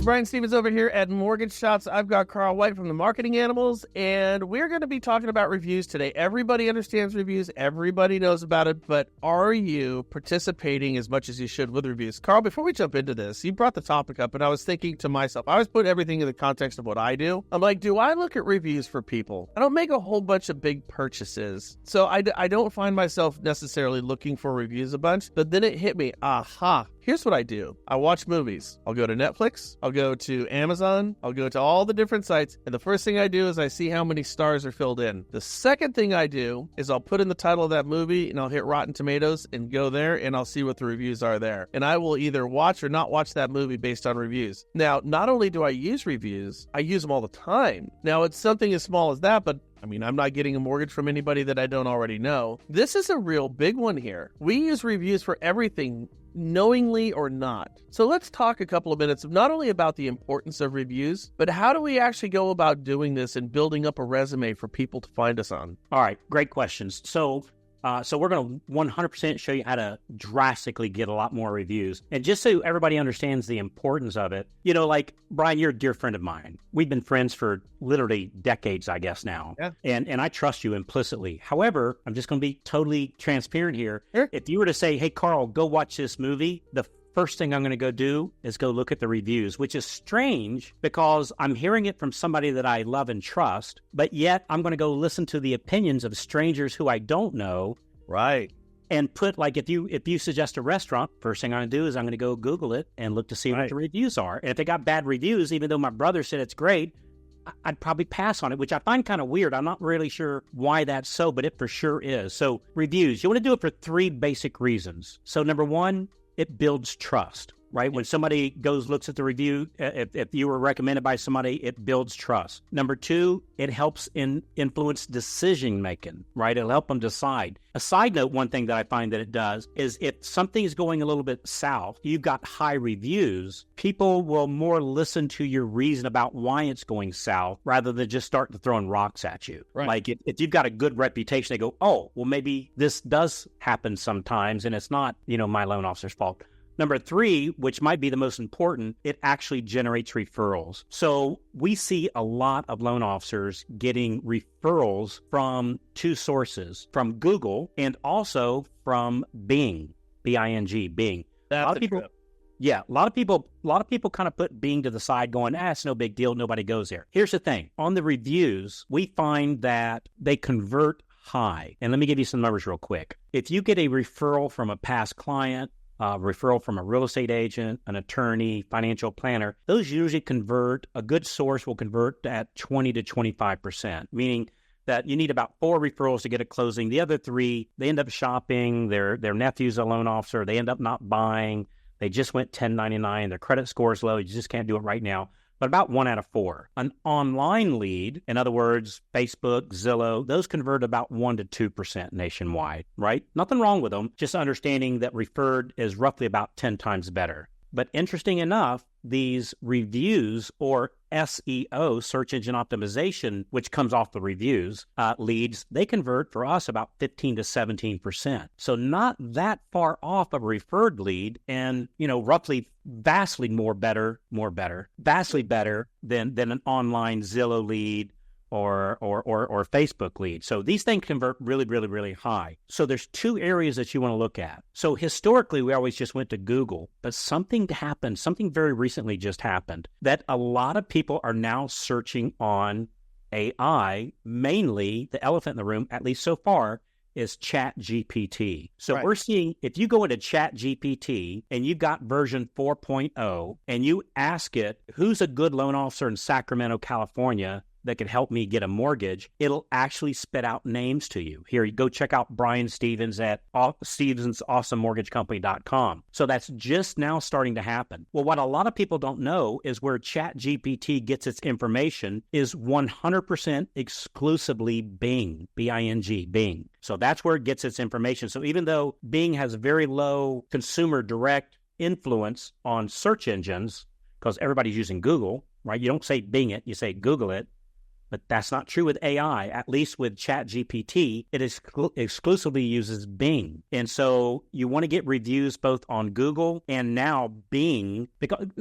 Brian Stevens over here at Mortgage Shots. I've got Carl White from the Marketing Animals, and we're going to be talking about reviews today. Everybody understands reviews. Everybody knows about it, but are you participating as much as you should with reviews? Carl, before we jump into this, you brought the topic up, and I was thinking to myself, I always put everything in the context of what I do. I'm like, do I look at reviews for people? I don't make a whole bunch of big purchases, so I don't find myself necessarily looking for reviews a bunch, but then it hit me, aha. Here's what I do. I watch movies. I'll go to Netflix. I'll go to Amazon. I'll go to all the different sites. And the first thing I do is I see how many stars are filled in. The second thing I do is I'll put in the title of that movie and I'll hit Rotten Tomatoes and go there and I'll see what the reviews are there. And I will either watch or not watch that movie based on reviews. Now, not only do I use reviews, I use them all the time. Now, it's something as small as that, but I mean, I'm not getting a mortgage from anybody that I don't already know. This is a real big one here. We use reviews for everything, knowingly or not. So let's talk a couple of minutes not only about the importance of reviews, but how do we actually go about doing this and building up a resume for people to find us on? All right, great questions. So we're going to 100% show you how to drastically get a lot more reviews. And just so everybody understands the importance of it, you know, like, Brian, you're a dear friend of mine. We've been friends for literally decades, I guess, now. Yeah. And I trust you implicitly. However, I'm just going to be totally transparent here. Sure. If you were to say, hey, Carl, go watch this movie, the first thing I'm going to go do is go look at the reviews, which is strange because I'm hearing it from somebody that I love and trust, but yet I'm going to go listen to the opinions of strangers who I don't know. Right. And put, like, if you suggest a restaurant, first thing I'm going to do is I'm going to go Google it and look to see what the reviews are. And if they got bad reviews, even though my brother said it's great, I'd probably pass on it, which I find kind of weird. I'm not really sure why that's so, but it for sure is. So reviews, you want to do it for three basic reasons. So number one, it builds trust, right? When somebody looks at the review, if you were recommended by somebody, it builds trust. Number two, it helps influence decision-making, right? It'll help them decide. A side note, one thing that I find that it does is if something is going a little bit south, you've got high reviews, people will more listen to your reason about why it's going south rather than just start throwing rocks at you. Right. Like if you've got a good reputation, they go, oh, well, maybe this does happen sometimes and it's not, my loan officer's fault. Number three, which might be the most important, it actually generates referrals. So we see a lot of loan officers getting referrals from two sources, from Google and also from Bing, B-I-N-G, Bing. That's a lot of people. trip. Yeah, a lot of people kind of put Bing to the side going, it's no big deal. Nobody goes there. Here's the thing. On the reviews, we find that they convert high. And let me give you some numbers real quick. If you get a referral from a past client, referral from a real estate agent, an attorney, financial planner, those usually convert, a good source will convert at 20 to 25%, meaning that you need about 4 referrals to get a closing. The other 3, they end up shopping, their nephew's a loan officer, they end up not buying, they just went 1099, their credit score is low, you just can't do it right now. But about 1 out of 4. An online lead, in other words, Facebook, Zillow, those convert about 1 to 2% nationwide, right? Nothing wrong with them, just understanding that referred is roughly about 10 times better. But interesting enough, these reviews or SEO, search engine optimization, which comes off the reviews, leads, they convert for us about 15 to 17%. So not that far off of a referred lead and, roughly vastly vastly better than an online Zillow lead or Facebook lead. So these things convert really, really, really high. So there's 2 areas that you want to look at. So historically, we always just went to Google, but something happened, something very recently just happened, that a lot of people are now searching on AI, mainly the elephant in the room, at least so far, is Chat GPT. So We're seeing, if you go into Chat GPT and you've got version 4.0 and you ask it, who's a good loan officer in Sacramento, California, that could help me get a mortgage, it'll actually spit out names to you. Here, you go check out Brian Stevens at StevensAwesomeMortgageCompany.com. So that's just now starting to happen. Well, what a lot of people don't know is where ChatGPT gets its information is 100% exclusively Bing, B-I-N-G, Bing. So that's where it gets its information. So even though Bing has very low consumer direct influence on search engines, because everybody's using Google, right? You don't say Bing it, you say Google it. But that's not true with AI. At least with ChatGPT, it exclusively uses Bing. And so you want to get reviews both on Google and now Bing.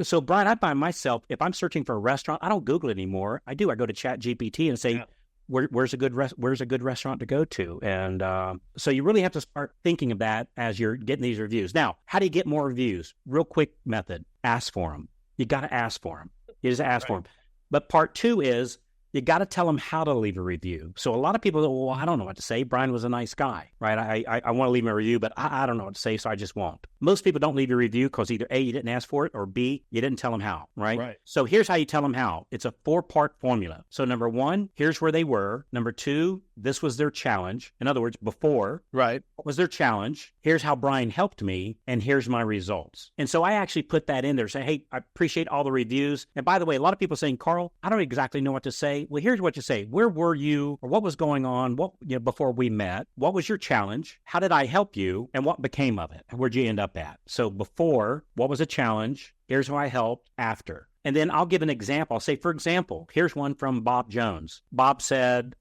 So, Brian, I find myself, if I'm searching for a restaurant, I don't Google it anymore. I go to ChatGPT and say, where's a good restaurant to go to? And so you really have to start thinking of that as you're getting these reviews. Now, how do you get more reviews? Real quick method, ask for them. You got to ask for them. You just ask for them. But part two is you got to tell them how to leave a review. So a lot of people go, well, I don't know what to say. Brian was a nice guy, right? I want to leave him a review, but I don't know what to say, so I just won't. Most people don't leave a review because either A, you didn't ask for it, or B, you didn't tell them how, right? So here's how you tell them how. It's a 4-part formula. So number 1, here's where they were. Number 2, this was their challenge. In other words, before. What was their challenge? Here's how Brian helped me, and here's my results. And so I actually put that in there, say, hey, I appreciate all the reviews. And by the way, a lot of people are saying, Carl, I don't exactly know what to say. Well, here's what you say. Where were you, or what was going on before we met? What was your challenge? How did I help you? And what became of it? Where'd you end up at? So before, what was a challenge? Here's how I helped. After. And then I'll give an example. I'll say, for example, here's one from Bob Jones. Bob said,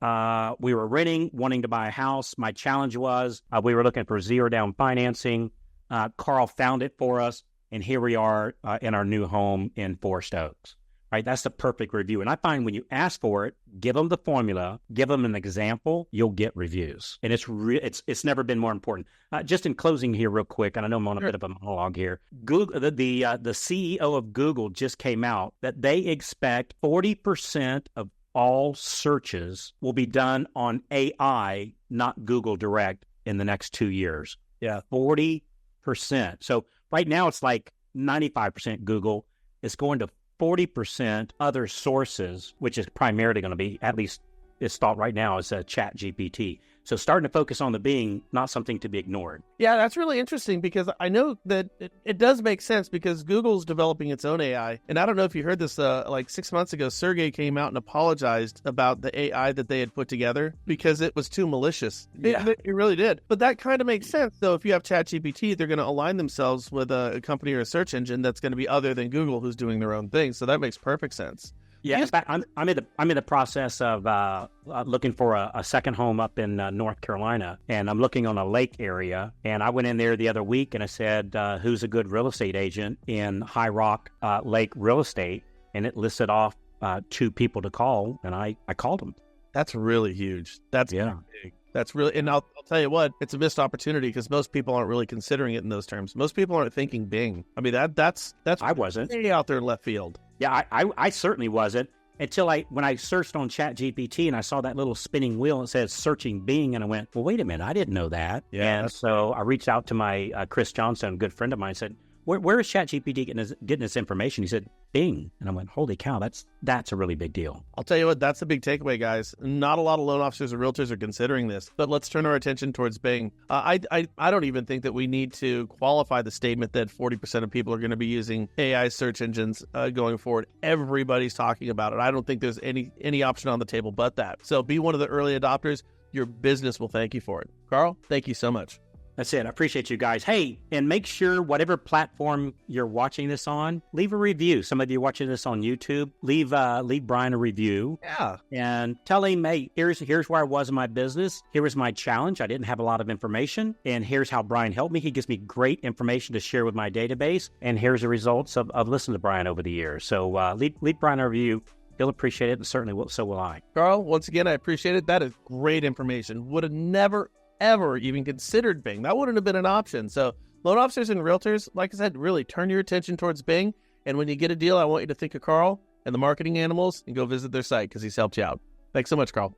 we were wanting to buy a house. My challenge was we were looking for zero down financing. Carl found it for us. And here we are in our new home in Forest Oaks. Right? That's the perfect review. And I find when you ask for it, give them the formula, give them an example, you'll get reviews. And it's never been more important. Just in closing here real quick, and I know I'm on a bit of a monologue here. Google, the CEO of Google just came out that they expect 40% of all searches will be done on AI, not Google Direct, in the next 2 years. 40%. So right now it's like 95% Google. It's going to 40% other sources, which is primarily going to be, at least it's thought right now, is ChatGPT. So starting to focus on the Bing, not something to be ignored. Yeah, that's really interesting because I know that it does make sense because Google's developing its own AI. And I don't know if you heard this, like 6 months ago, Sergey came out and apologized about the AI that they had put together because it was too malicious. It really did. But that kind of makes sense. So if you have ChatGPT, they're going to align themselves with a company or a search engine that's going to be other than Google, who's doing their own thing. So that makes perfect sense. Yeah, in fact, I'm in the process of looking for a second home up in North Carolina, and I'm looking on a lake area. And I went in there the other week and I said, "Who's a good real estate agent in High Rock Lake real estate?" And it listed off 2 people to call, and I called them. That's really huge. That's big. That's really, and I'll tell you what, it's a missed opportunity because most people aren't really considering it in those terms. Most people aren't thinking Bing. I mean, that's I wasn't way out there in left field. Yeah, I certainly wasn't until when I searched on ChatGPT and I saw that little spinning wheel and it says searching Bing, and I went, well, wait a minute, I didn't know that. Yeah, and so I reached out to my Chris Johnson, a good friend of mine, and said, where is ChatGPT getting this information? He said, Bing. And I went, holy cow, that's a really big deal. I'll tell you what, that's the big takeaway, guys. Not a lot of loan officers or realtors are considering this, but let's turn our attention towards Bing. I don't even think that we need to qualify the statement that 40% of people are going to be using AI search engines going forward. Everybody's talking about it. I don't think there's any option on the table but that. So be one of the early adopters. Your business will thank you for it. Carl, thank you so much. That's it. I appreciate you guys. Hey, and make sure whatever platform you're watching this on, leave a review. Some of you watching this on YouTube, leave Brian a review. Yeah. And tell him, hey, here's where I was in my business. Here was my challenge. I didn't have a lot of information. And here's how Brian helped me. He gives me great information to share with my database. And here's the results of listening to Brian over the years. So leave Brian a review. He'll appreciate it, and certainly so will I. Carl, once again, I appreciate it. That is great information. Would have never ever even considered Bing. That wouldn't have been an option. So loan officers and realtors, like I said, really turn your attention towards Bing. And when you get a deal, I want you to think of Carl and the marketing animals and go visit their site because he's helped you out. Thanks so much, Carl.